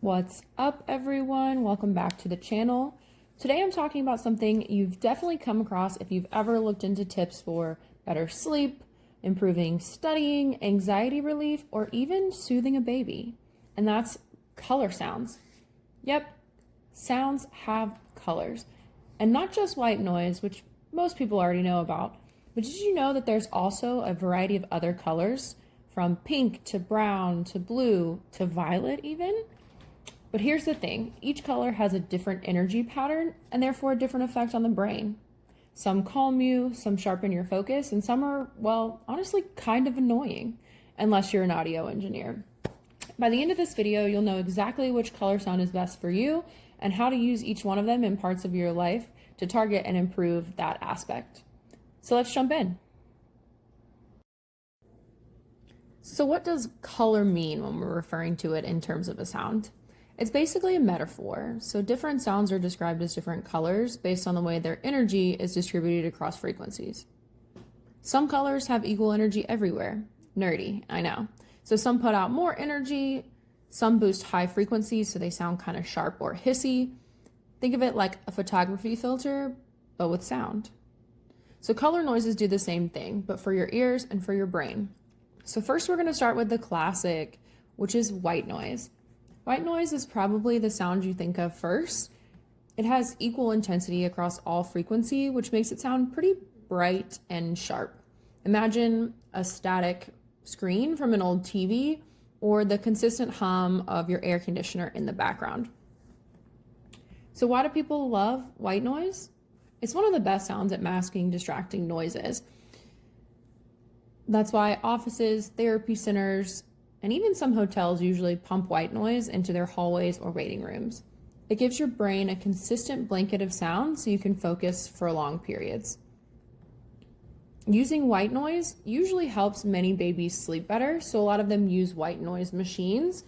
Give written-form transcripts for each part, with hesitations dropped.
What's up, everyone? Welcome back to the channel. Today I'm talking about something you've definitely come across if you've ever looked into tips for better sleep, improving studying, anxiety relief, or even soothing a baby. And that's color sounds. Yep, sounds have colors. And not just white noise, which most people already know about, but did you know that there's also a variety of other colors, from pink to brown to blue to violet even? But here's the thing, each color has a different energy pattern and therefore a different effect on the brain. Some calm you, some sharpen your focus, and some are, well, honestly kind of annoying, unless you're an audio engineer. By the end of this video, you'll know exactly which color sound is best for you and how to use each one of them in parts of your life to target and improve that aspect. So let's jump in. So what does color mean when we're referring to it in terms of a sound? It's basically a metaphor. So different sounds are described as different colors based on the way their energy is distributed across frequencies. Some colors have equal energy everywhere. Nerdy, I know. So some put out more energy, some boost high frequencies so they sound kind of sharp or hissy. Think of it like a photography filter, but with sound. So color noises do the same thing, but for your ears and for your brain. So first we're going to start with the classic, which is white noise. White noise is probably the sound you think of first. It has equal intensity across all frequency, which makes it sound pretty bright and sharp. Imagine a static screen from an old TV or the consistent hum of your air conditioner in the background. So why do people love white noise? It's one of the best sounds at masking distracting noises. That's why offices, therapy centers, and even some hotels usually pump white noise into their hallways or waiting rooms. It gives your brain a consistent blanket of sound so you can focus for long periods. Using white noise usually helps many babies sleep better, so a lot of them use white noise machines,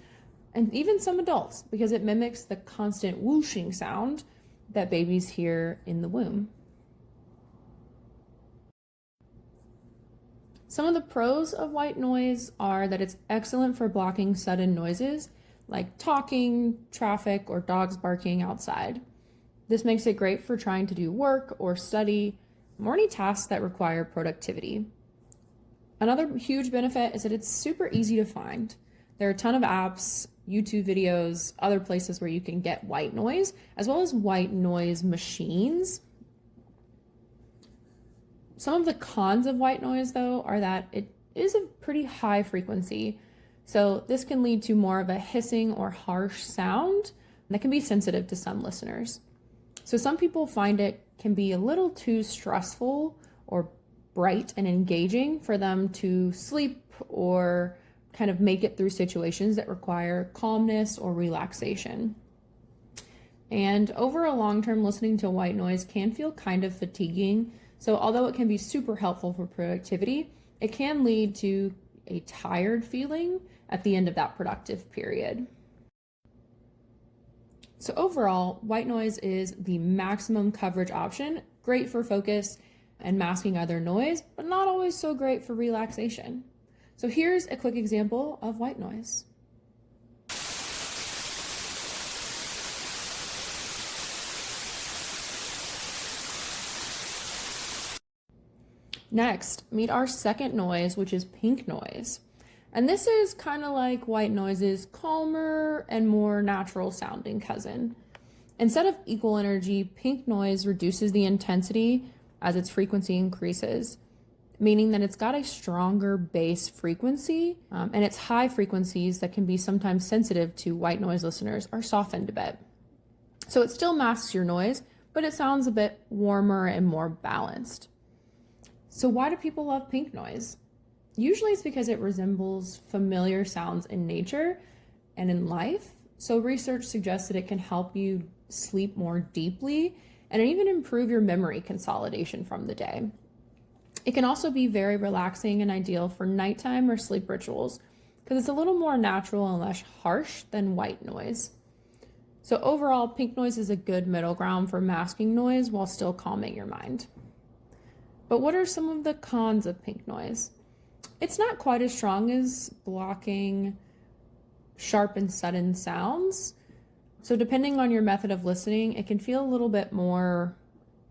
and even some adults, because it mimics the constant whooshing sound that babies hear in the womb. Some of the pros of white noise are that it's excellent for blocking sudden noises like talking, traffic, or dogs barking outside. This makes it great for trying to do work or study, or any tasks that require productivity. Another huge benefit is that it's super easy to find. There are a ton of apps, YouTube videos, other places where you can get white noise, as well as white noise machines. Some of the cons of white noise, though, are that it is a pretty high frequency. So this can lead to more of a hissing or harsh sound that can be sensitive to some listeners. So some people find it can be a little too stressful or bright and engaging for them to sleep or kind of make it through situations that require calmness or relaxation. And over a long term, listening to white noise can feel kind of fatiguing. So although it can be super helpful for productivity, it can lead to a tired feeling at the end of that productive period. So overall, white noise is the maximum coverage option, great for focus and masking other noise, but not always so great for relaxation. So here's a quick example of white noise. Next, meet our second noise, which is pink noise. And this is kind of like white noise's calmer and more natural sounding cousin. Instead of equal energy, pink noise reduces the intensity as its frequency increases, meaning that it's got a stronger base frequency, and its high frequencies that can be sometimes sensitive to white noise listeners are softened a bit. So it still masks your noise, but it sounds a bit warmer and more balanced. So why do people love pink noise? Usually it's because it resembles familiar sounds in nature and in life. So research suggests that it can help you sleep more deeply and even improve your memory consolidation from the day. It can also be very relaxing and ideal for nighttime or sleep rituals because it's a little more natural and less harsh than white noise. So overall, pink noise is a good middle ground for masking noise while still calming your mind. But what are some of the cons of pink noise? It's not quite as strong as blocking sharp and sudden sounds, So depending on your method of listening, it can feel a little bit more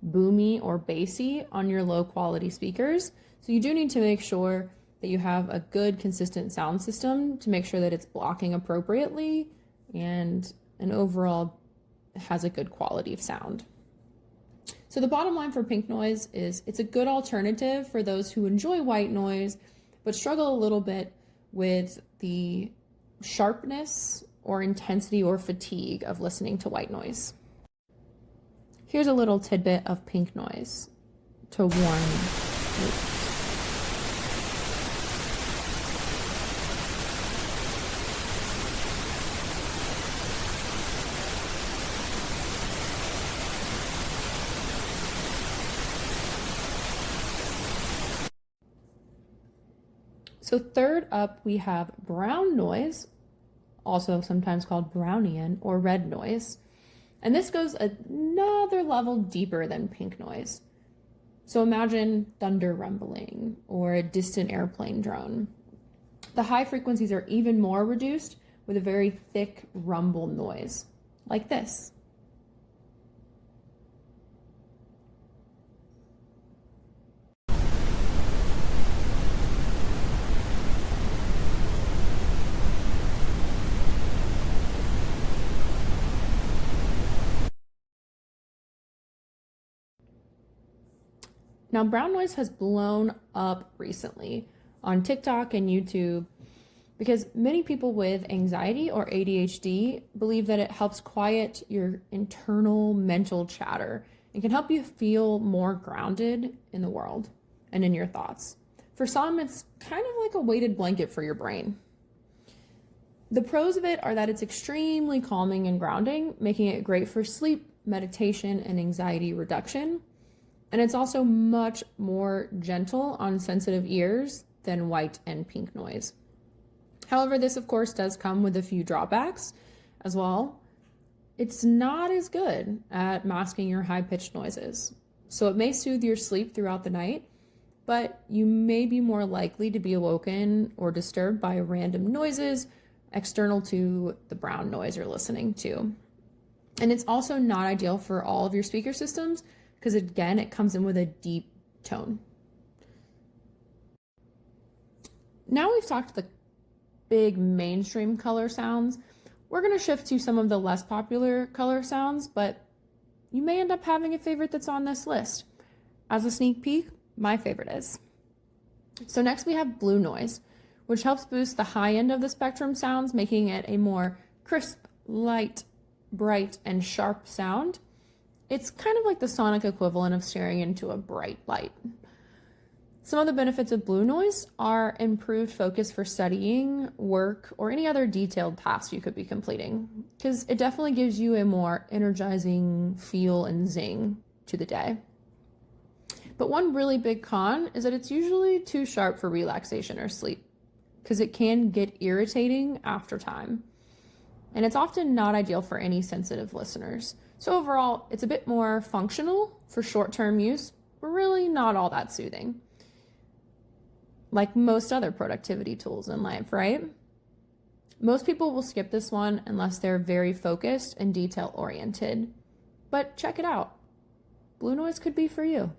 boomy or bassy on your low quality speakers. So you do need to make sure that you have a good consistent sound system to make sure that it's blocking appropriately and overall has a good quality of sound. So the bottom line for pink noise is it's a good alternative for those who enjoy white noise but struggle a little bit with the sharpness or intensity or fatigue of listening to white noise. Here's a little tidbit of pink noise to warn you. So third up, we have brown noise, also sometimes called Brownian or red noise. And this goes another level deeper than pink noise. So imagine thunder rumbling or a distant airplane drone. The high frequencies are even more reduced with a very thick rumble noise, like this. Now, brown noise has blown up recently on TikTok and YouTube because many people with anxiety or ADHD believe that it helps quiet your internal mental chatter and can help you feel more grounded in the world and in your thoughts. For some, it's kind of like a weighted blanket for your brain. The pros of it are that it's extremely calming and grounding, making it great for sleep, meditation, and anxiety reduction. And it's also much more gentle on sensitive ears than white and pink noise. However, this of course does come with a few drawbacks as well. It's not as good at masking your high-pitched noises. So it may soothe your sleep throughout the night, but you may be more likely to be awoken or disturbed by random noises external to the brown noise you're listening to. And it's also not ideal for all of your speaker systems because again, it comes in with a deep tone. Now we've talked the big mainstream color sounds. We're going to shift to some of the less popular color sounds, but you may end up having a favorite that's on this list. As a sneak peek, my favorite is. So next we have blue noise, which helps boost the high end of the spectrum sounds, making it a more crisp, light, bright, and sharp sound. It's kind of like the sonic equivalent of staring into a bright light. Some of the benefits of blue noise are improved focus for studying, work, or any other detailed task you could be completing, because it definitely gives you a more energizing feel and zing to the day. But one really big con is that it's usually too sharp for relaxation or sleep, because it can get irritating after time. And it's often not ideal for any sensitive listeners. So overall, it's a bit more functional for short-term use, but really not all that soothing. Like most other productivity tools in life, right? Most people will skip this one unless they're very focused and detail-oriented. But check it out. Blue noise could be for you.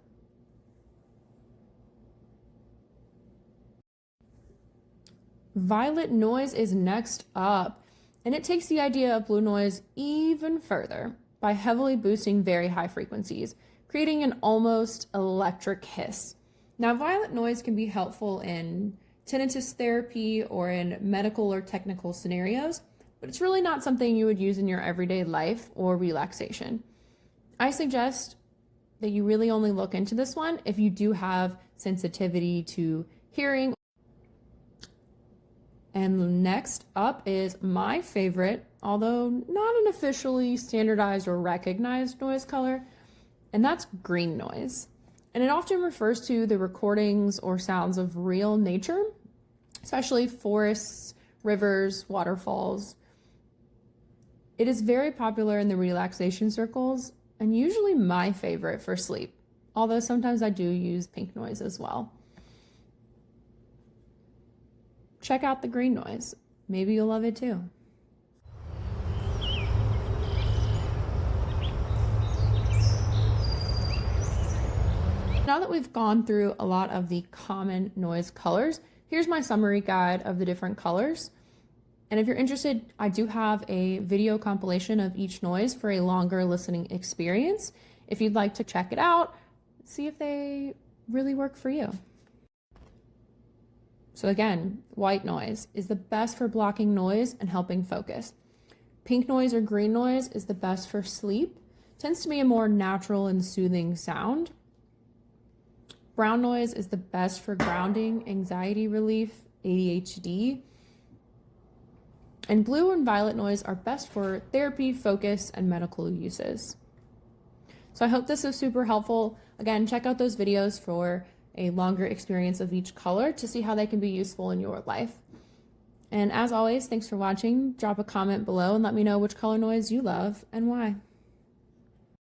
Violet noise is next up, and it takes the idea of blue noise even further by heavily boosting very high frequencies, creating an almost electric hiss. Now, violet noise can be helpful in tinnitus therapy or in medical or technical scenarios, but it's really not something you would use in your everyday life or relaxation. I suggest that you really only look into this one if you do have sensitivity to hearing. And next up is my favorite, although not an officially standardized or recognized noise color, and that's green noise. And it often refers to the recordings or sounds of real nature, especially forests, rivers, waterfalls. It is very popular in the relaxation circles and usually my favorite for sleep, although sometimes I do use pink noise as well. Check out the green noise. Maybe you'll love it too. Now that we've gone through a lot of the common noise colors, here's my summary guide of the different colors. And if you're interested, I do have a video compilation of each noise for a longer listening experience. If you'd like to check it out, see if they really work for you. So again, white noise is the best for blocking noise and helping focus. Pink noise or green noise is the best for sleep. Tends to be a more natural and soothing sound. Brown noise is the best for grounding, anxiety relief, ADHD. And blue and violet noise are best for therapy, focus, and medical uses. So I hope this was super helpful. Again, check out those videos for a longer experience of each color to see how they can be useful in your life. And as always, thanks for watching. Drop a comment below and let me know which color noise you love and why.